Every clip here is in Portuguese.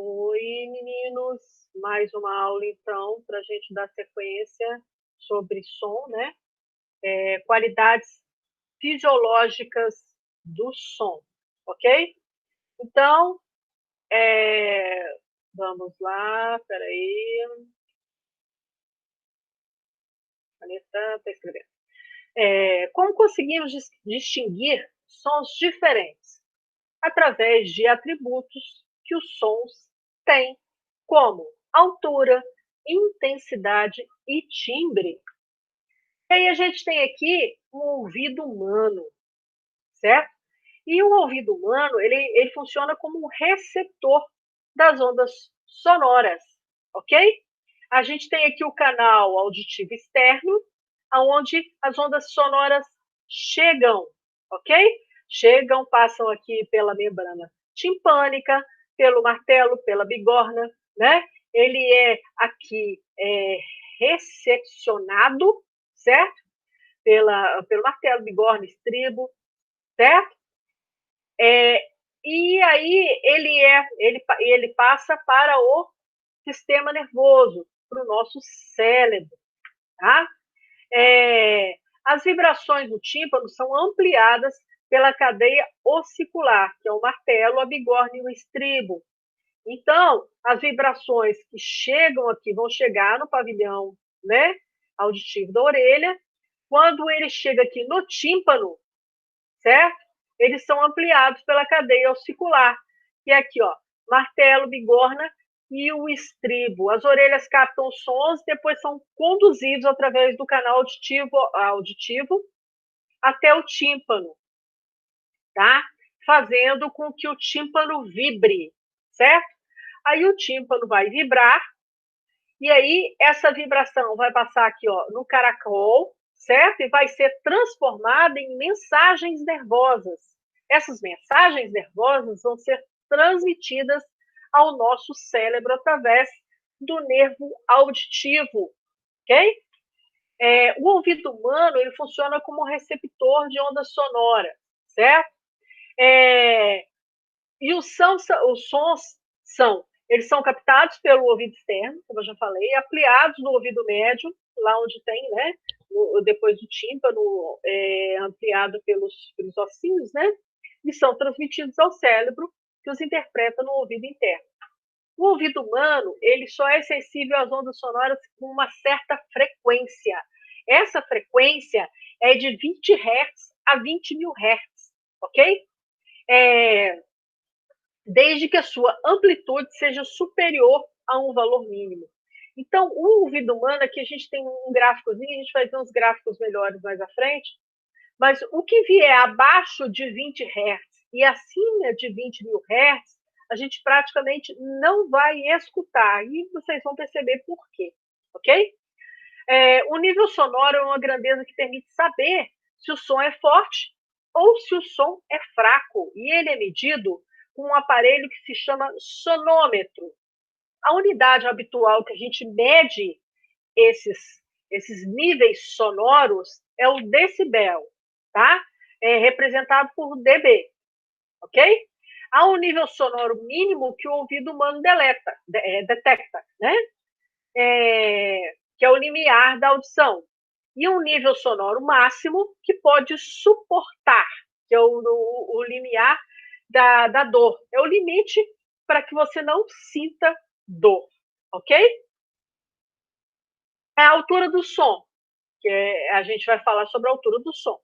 Oi, meninos, mais uma aula então para a gente dar sequência sobre som, né? Qualidades fisiológicas do som, ok? Então, vamos lá, peraí, a caneta está escrevendo. Como conseguimos distinguir sons diferentes? Através de atributos que os sons têm, como altura, intensidade e timbre. E aí a gente tem aqui um ouvido humano, certo? E o ouvido humano, ele funciona como um receptor das ondas sonoras, ok? A gente tem aqui o canal auditivo externo, aonde as ondas sonoras chegam, ok? Chegam, passam aqui pela membrana timpânica, pelo martelo, pela bigorna, né? Ele é aqui recepcionado, certo? Pelo martelo, bigorna, estribo, certo? E aí ele passa para o sistema nervoso, para o nosso cérebro, tá? As vibrações do tímpano são ampliadas pela cadeia ossicular, que é o martelo, a bigorna e o estribo. Então, as vibrações que chegam aqui vão chegar no pavilhão, né, auditivo da orelha. Quando ele chega aqui no tímpano, certo? Eles são ampliados pela cadeia ossicular, que é aqui, ó, martelo, bigorna e o estribo. As orelhas captam os sons, depois são conduzidos através do canal auditivo até o tímpano, tá? Fazendo com que o tímpano vibre, certo? Aí o tímpano vai vibrar, e aí essa vibração vai passar aqui, ó, no caracol, certo? E vai ser transformada em mensagens nervosas. Essas mensagens nervosas vão ser transmitidas ao nosso cérebro através do nervo auditivo, ok? O ouvido humano, ele funciona como receptor de onda sonora, certo? E os sons eles são captados pelo ouvido externo, como eu já falei, ampliados no ouvido médio, lá onde tem, né, depois do tímpano, ampliado pelos ossinhos, né, e são transmitidos ao cérebro, que os interpreta no ouvido interno. O ouvido humano, ele só é sensível às ondas sonoras com uma certa frequência. Essa frequência é de 20 Hz a 20 mil Hz, ok? Desde que a sua amplitude seja superior a um valor mínimo. Então, o ouvido humano, aqui a gente tem um gráficozinho, a gente vai ver uns gráficos melhores mais à frente, mas o que vier abaixo de 20 Hz e acima de 20 mil Hz, a gente praticamente não vai escutar, e vocês vão perceber por quê, ok? O nível sonoro é uma grandeza que permite saber se o som é forte ou se o som é fraco, e ele é medido com um aparelho que se chama sonômetro. A unidade habitual que a gente mede esses níveis sonoros é o decibel, tá? Representado por dB, ok? Há um nível sonoro mínimo que o ouvido humano detecta, né? Que é o limiar da audição. E um nível sonoro máximo que pode suportar, que é o limiar da dor. É o limite para que você não sinta dor, ok? É a altura do som, a gente vai falar sobre a altura do som.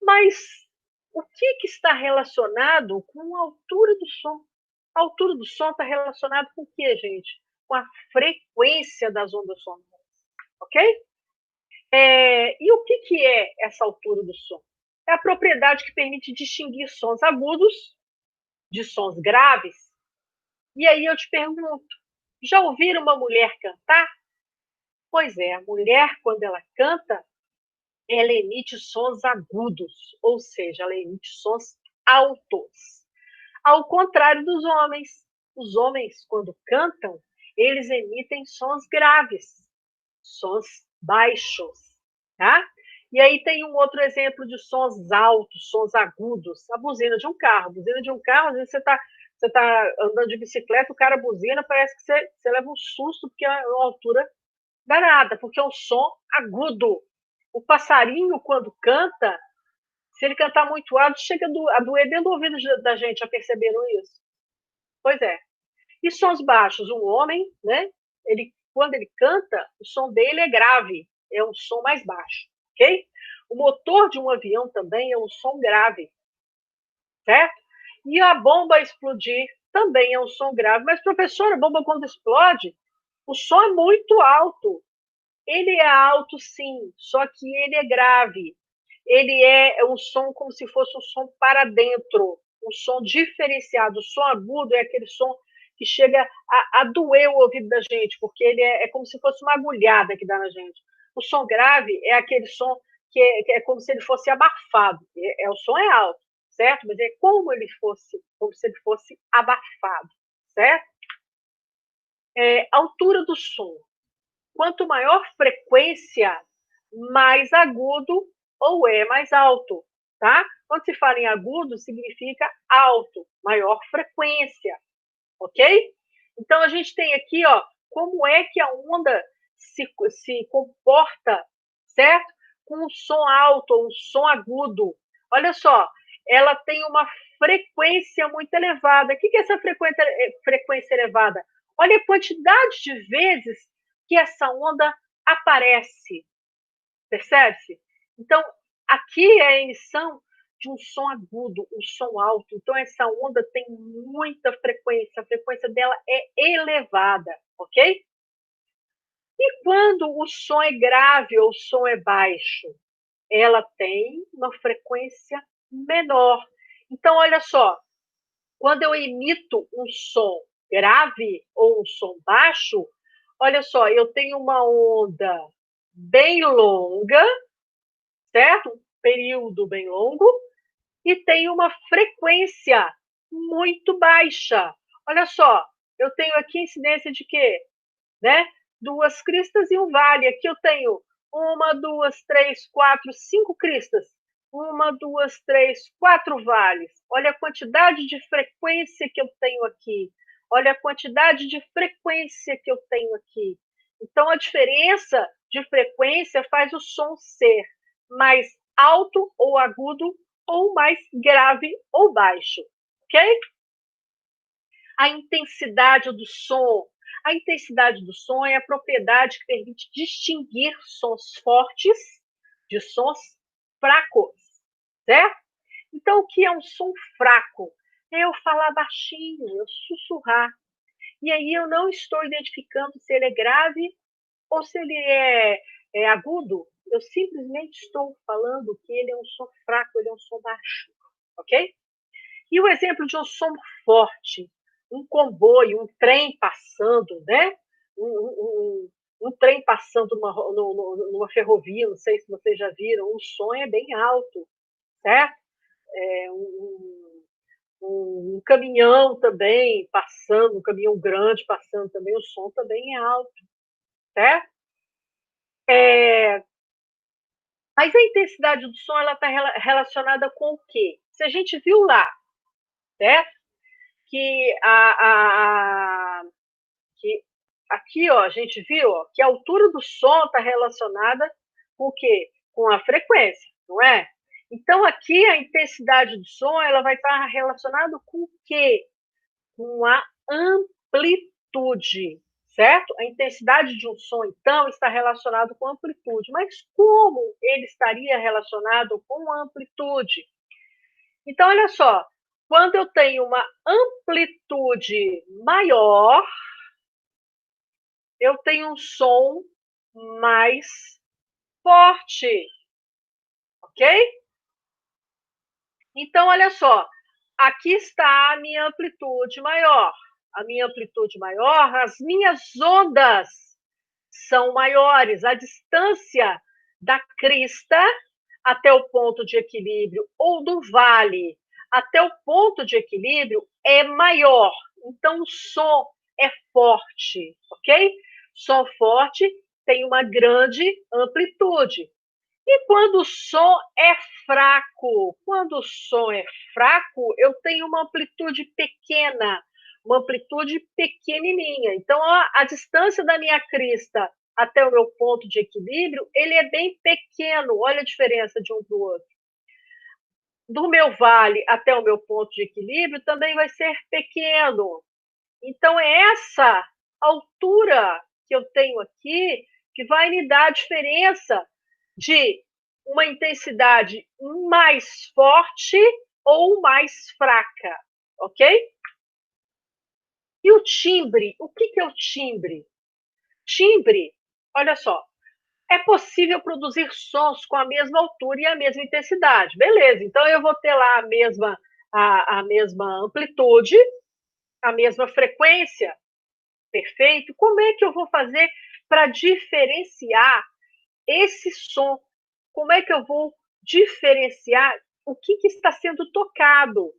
Mas o que está relacionado com a altura do som? A altura do som está relacionada com o quê, gente? Com a frequência das ondas sonoras, ok? E o que é essa altura do som? É a propriedade que permite distinguir sons agudos de sons graves. E aí eu te pergunto, já ouviram uma mulher cantar? Pois é, a mulher, quando ela canta, ela emite sons agudos, ou seja, ela emite sons altos. Ao contrário dos homens. Os homens, quando cantam, eles emitem sons graves, sons baixos, tá? E aí tem um outro exemplo de sons altos, sons agudos. A buzina de um carro. A buzina de um carro, às vezes você está Você está andando de bicicleta, o cara buzina, parece que você leva um susto, porque é uma altura danada, porque é um som agudo. O passarinho, quando canta, se ele cantar muito alto, chega a doer dentro do ouvido da gente. Já perceberam isso? Pois é. E sons baixos? Um homem, né? Quando ele canta, o som dele é grave, é um som mais baixo, ok? O motor de um avião também é um som grave, certo? E a bomba explodir também é um som grave. Mas, professora, a bomba quando explode, o som é muito alto. Ele é alto, sim, só que ele é grave. Ele é um som como se fosse um som para dentro, um som diferenciado. O som agudo é aquele som que chega a doer o ouvido da gente, porque ele é como se fosse uma agulhada que dá na gente. O som grave é aquele som que é como se ele fosse abafado. O som é alto, certo? Mas é como se ele fosse abafado, certo? Altura do som. Quanto maior frequência, mais agudo ou é mais alto, tá? Quando se fala em agudo, significa alto, maior frequência, ok? Então, a gente tem aqui, ó, como é que a onda se comporta, certo? Com um som alto ou um som agudo. Olha só, ela tem uma frequência muito elevada. O que é essa frequência elevada? Olha a quantidade de vezes que essa onda aparece. Percebe-se? Então, aqui é a emissão de um som agudo, um som alto. Então, essa onda tem muita frequência, a frequência dela é elevada, ok? E quando o som é grave ou o som é baixo? Ela tem uma frequência menor. Então, olha só, quando eu emito um som grave ou um som baixo, olha só, eu tenho uma onda bem longa, certo? Um período bem longo, e tem uma frequência muito baixa. Olha só, eu tenho aqui incidência de quê? Né? 2 cristas e um vale. Aqui eu tenho 1, 2, 3, 4, 5 cristas. 1, 2, 3, 4 vales. Olha a quantidade de frequência que eu tenho aqui. Olha a quantidade de frequência que eu tenho aqui. Então, a diferença de frequência faz o som ser mais alto ou agudo ou mais grave ou baixo, ok? A intensidade do som. A intensidade do som é a propriedade que permite distinguir sons fortes de sons fracos, certo? Então, o que é um som fraco? É eu falar baixinho, eu sussurrar. E aí eu não estou identificando se ele é grave ou se ele é agudo. Eu simplesmente estou falando que ele é um som fraco, ele é um som baixo, ok? E o exemplo de um som forte, um comboio, um trem passando, né? Um trem passando numa ferrovia, não sei se vocês já viram, o som é bem alto, certo? Um caminhão também passando, um caminhão grande passando também, o som também é alto, certo? Mas a intensidade do som ela está relacionada com o quê? Se a gente viu lá, certo? Que que aqui, ó, a gente viu, ó, que a altura do som está relacionada com o quê? Com a frequência, não é? Então, aqui, a intensidade do som ela vai estar relacionada com o quê? Com a amplitude, certo? A intensidade de um som, então, está relacionado com a amplitude. Mas como ele estaria relacionado com a amplitude? Então, olha só, quando eu tenho uma amplitude maior, eu tenho um som mais forte, ok? Então, olha só, aqui está a minha amplitude maior. A minha amplitude maior, as minhas ondas são maiores. A distância da crista até o ponto de equilíbrio ou do vale até o ponto de equilíbrio é maior. Então, o som é forte, ok? Som forte tem uma grande amplitude. E quando o som é fraco? Quando o som é fraco, eu tenho uma amplitude pequena, uma amplitude pequenininha. Então, a distância da minha crista até o meu ponto de equilíbrio, ele é bem pequeno. Olha a diferença de um para o outro. Do meu vale até o meu ponto de equilíbrio também vai ser pequeno. Então, é essa altura que eu tenho aqui que vai me dar a diferença de uma intensidade mais forte ou mais fraca, ok? E o timbre? O que é o timbre? Timbre, olha só, é possível produzir sons com a mesma altura e a mesma intensidade. Beleza, então eu vou ter lá a mesma amplitude, a mesma frequência, perfeito? Como é que eu vou fazer para diferenciar esse som? Como é que eu vou diferenciar o que está sendo tocado?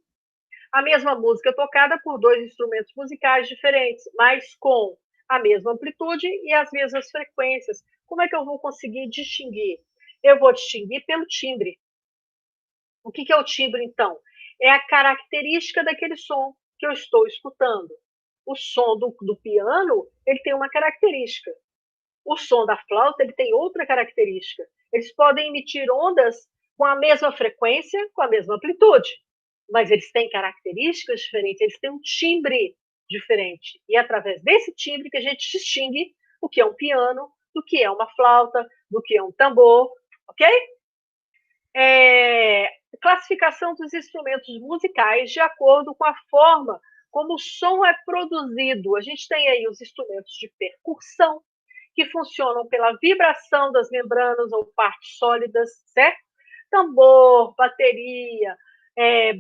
A mesma música tocada por dois instrumentos musicais diferentes, mas com a mesma amplitude e as mesmas frequências. Como é que eu vou conseguir distinguir? Eu vou distinguir pelo timbre. O que é o timbre, então? É a característica daquele som que eu estou escutando. O som do piano, ele tem uma característica. O som da flauta, ele tem outra característica. Eles podem emitir ondas com a mesma frequência, com a mesma amplitude, mas eles têm características diferentes, eles têm um timbre diferente. E é através desse timbre que a gente distingue o que é um piano, do que é uma flauta, do que é um tambor, ok? Classificação dos instrumentos musicais de acordo com a forma como o som é produzido. A gente tem aí os instrumentos de percussão, que funcionam pela vibração das membranas ou partes sólidas, certo? Tambor, bateria,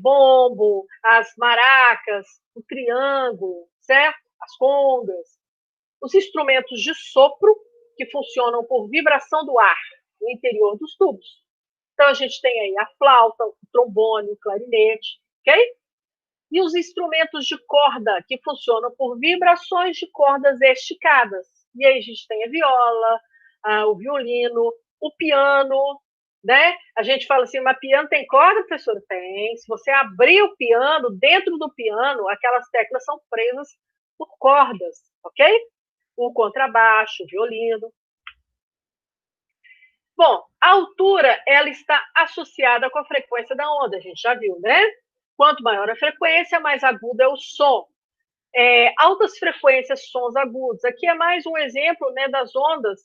bombo, as maracas, o triângulo, certo? As congas. Os instrumentos de sopro, que funcionam por vibração do ar no interior dos tubos. Então, a gente tem aí a flauta, o trombone, o clarinete, ok? E os instrumentos de corda, que funcionam por vibrações de cordas esticadas. E aí a gente tem a viola, o violino, o piano, né? A gente fala assim, mas piano tem corda, professora? Tem. Se você abrir o piano, dentro do piano, aquelas teclas são presas por cordas, ok? O contrabaixo, o violino. Bom, a altura, ela está associada com a frequência da onda, a gente já viu, né? Quanto maior a frequência, mais agudo é o som. Altas frequências, sons agudos. Aqui é mais um exemplo, né, das ondas,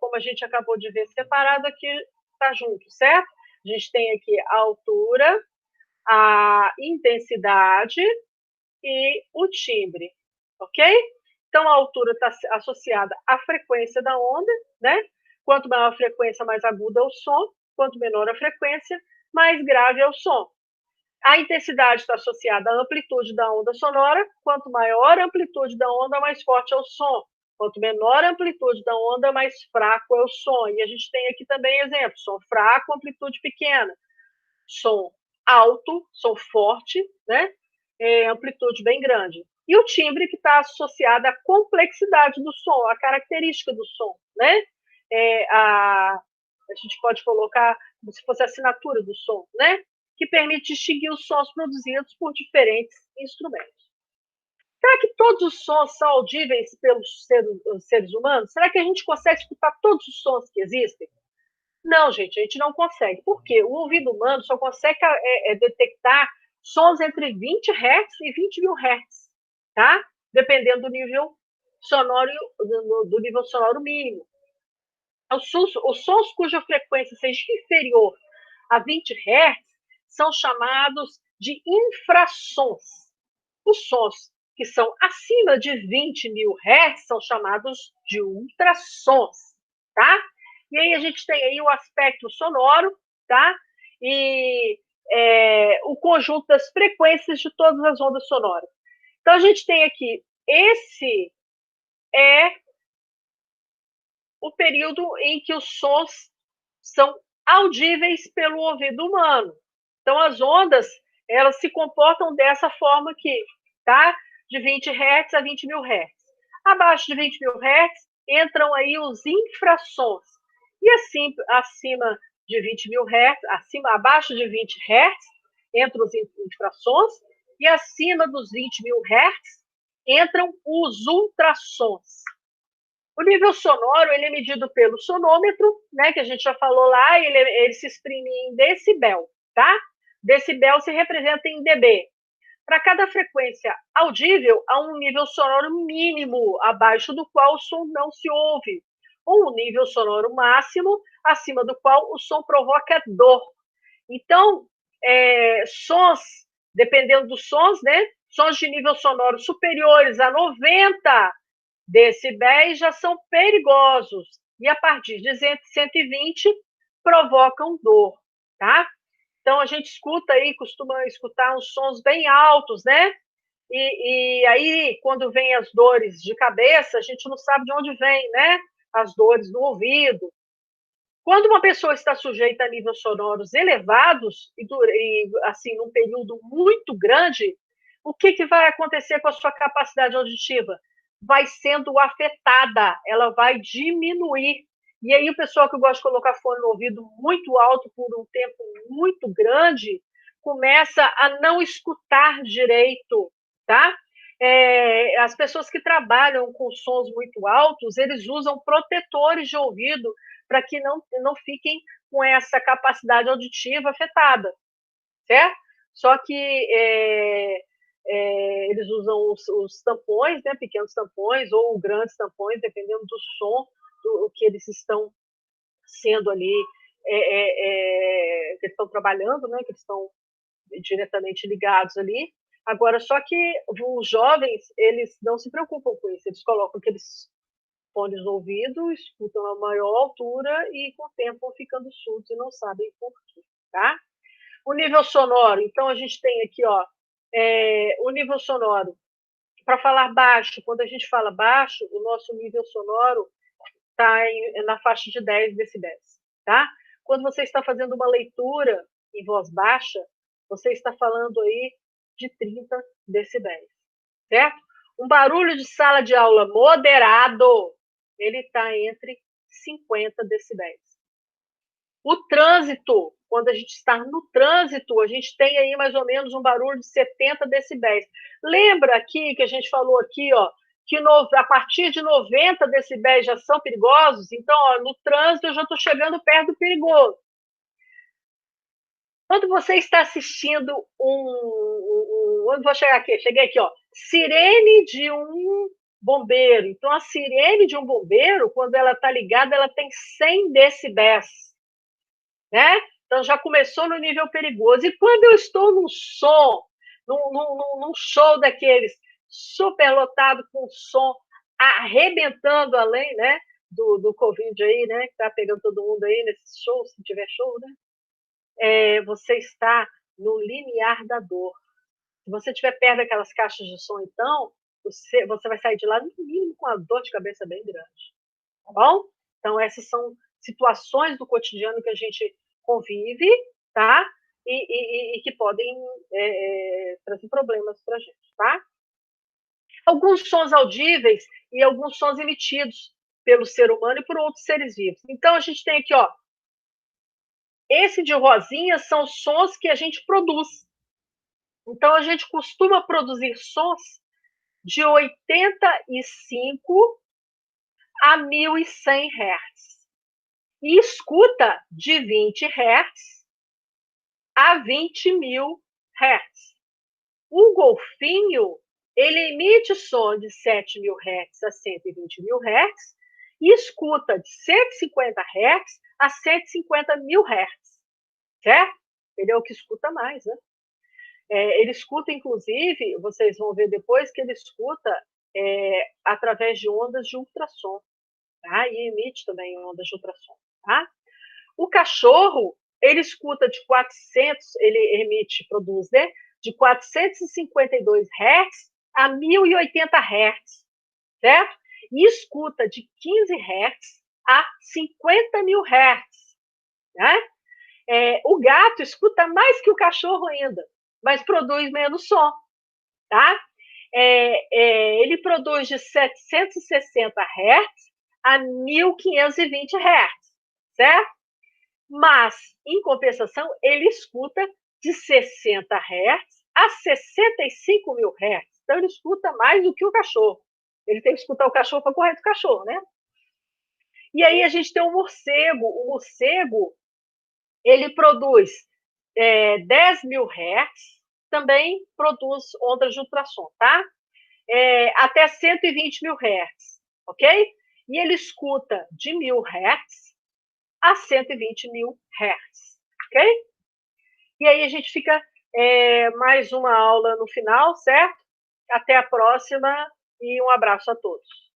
como a gente acabou de ver separado, aqui está junto, certo? A gente tem aqui a altura, a intensidade e o timbre, ok? Então, a altura está associada à frequência da onda, né? Quanto maior a frequência, mais agudo é o som. Quanto menor a frequência, mais grave é o som. A intensidade está associada à amplitude da onda sonora. Quanto maior a amplitude da onda, mais forte é o som. Quanto menor a amplitude da onda, mais fraco é o som. E a gente tem aqui também exemplos: som fraco, amplitude pequena. Som alto, som forte, né? Amplitude bem grande. E o timbre, que está associado à complexidade do som, à característica do som, né? A gente pode colocar como se fosse a assinatura do som, né? Que permite distinguir os sons produzidos por diferentes instrumentos. Será que todos os sons são audíveis pelos seres humanos? Será que a gente consegue escutar todos os sons que existem? Não, gente, a gente não consegue. Por quê? O ouvido humano só consegue detectar sons entre 20 Hz e 20 mil Hz, tá? Dependendo do nível sonoro, do nível sonoro mínimo. Os sons cuja frequência seja inferior a 20 Hz são chamados de infrassons. Os sons que são acima de 20 mil Hz são chamados de ultrassons, tá? E aí a gente tem aí o aspecto sonoro, tá? E o conjunto das frequências de todas as ondas sonoras. Então a gente tem aqui, esse é o período em que os sons são audíveis pelo ouvido humano. Então as ondas, elas se comportam dessa forma aqui, tá? De 20 Hz a 20 mil Hz. Abaixo de 20 mil Hz entram aí os infrassons. e assim, acima de 20 mil Hz, abaixo de 20 Hz, entram os infrassons, e acima dos 20 mil Hz, entram os ultrassons. O nível sonoro ele é medido pelo sonômetro, né, que a gente já falou lá, ele se exprime em decibel, tá? Decibel se representa em dB. Para cada frequência audível, há um nível sonoro mínimo, abaixo do qual o som não se ouve, ou um nível sonoro máximo, acima do qual o som provoca dor. Então, sons, dependendo dos sons, né? Sons de nível sonoro superiores a 90 decibéis já são perigosos, e a partir de 120 provocam dor, tá? Então, a gente escuta aí, costuma escutar uns sons bem altos, né? E aí, quando vem as dores de cabeça, a gente não sabe de onde vem, né? As dores no ouvido. Quando uma pessoa está sujeita a níveis sonoros elevados, e assim, num período muito grande, o que vai acontecer com a sua capacidade auditiva? Vai sendo afetada, ela vai diminuir. E aí o pessoal que gosta de colocar fone no ouvido muito alto por um tempo muito grande, começa a não escutar direito, tá? As pessoas que trabalham com sons muito altos, eles usam protetores de ouvido para que não fiquem com essa capacidade auditiva afetada, certo? Só que eles usam os tampões, né, pequenos tampões ou grandes tampões, dependendo do som do que eles estão sendo ali, que eles estão trabalhando, né, que eles estão diretamente ligados ali. Agora, só que os jovens, eles não se preocupam com isso, eles colocam aqueles fones no ouvido, escutam a maior altura e com o tempo vão ficando surdos e não sabem por quê, tá? O nível sonoro, então a gente tem aqui, ó, o nível sonoro. Para falar baixo, quando a gente fala baixo, o nosso nível sonoro está na faixa de 10 decibéis, tá? Quando você está fazendo uma leitura em voz baixa, você está falando aí de 30 decibéis, certo? Um barulho de sala de aula moderado, ele está entre 50 decibéis. O trânsito, quando a gente está no trânsito, a gente tem aí mais ou menos um barulho de 70 decibéis. Lembra aqui que a gente falou aqui, ó, que a partir de 90 decibéis já são perigosos? Então, ó, no trânsito eu já estou chegando perto do perigoso. Quando você está assistindo onde vou chegar aqui? Cheguei aqui, ó. Sirene de um bombeiro. Então, a sirene de um bombeiro, quando ela está ligada, ela tem 100 decibéis, né? Então, já começou no nível perigoso. E quando eu estou num som, num show daqueles super lotado com som arrebentando além, né? Do Covid aí, né? Que tá pegando todo mundo aí nesse show, se tiver show, né? Você está no limiar da dor. Se você estiver perto daquelas caixas de som, então, você vai sair de lá, no mínimo, com uma dor de cabeça bem grande. Tá bom? Então, essas são situações do cotidiano que a gente convive, tá? E que podem trazer problemas para a gente, tá? Alguns sons audíveis e alguns sons emitidos pelo ser humano e por outros seres vivos. Então, a gente tem aqui, ó, esse de rosinha são sons que a gente produz. Então, a gente costuma produzir sons de 85 a 1.100 Hz. E escuta de 20 Hz a 20.000 Hz. O golfinho, ele emite som de 7.000 Hz a 120.000 Hz e escuta de 150 Hz a 150.000 Hz, certo? Ele é o que escuta mais, né? Ele escuta, inclusive, vocês vão ver depois que ele escuta através de ondas de ultrassom, tá? E emite também ondas de ultrassom, tá? O cachorro, ele escuta de 400, ele produz, né? De 452 Hz a 1.080 Hz, certo? E escuta de 15 Hz a 50.000 Hz, né? O gato escuta mais que o cachorro ainda, mas produz menos som, tá? Ele produz de 760 Hz a 1.520 Hz, certo? Mas, em compensação, ele escuta de 60 Hz a 65 mil Hz. Então, ele escuta mais do que o cachorro. Ele tem que escutar o cachorro para correr do cachorro, né? E aí a gente tem o morcego. O morcego, ele produz 10 mil Hz, também produz ondas de ultrassom, tá? Até 120 mil Hz, ok? E ele escuta de 1000 Hz a 120 mil Hz, ok? E aí a gente fica mais uma aula no final, certo? Até a próxima e um abraço a todos.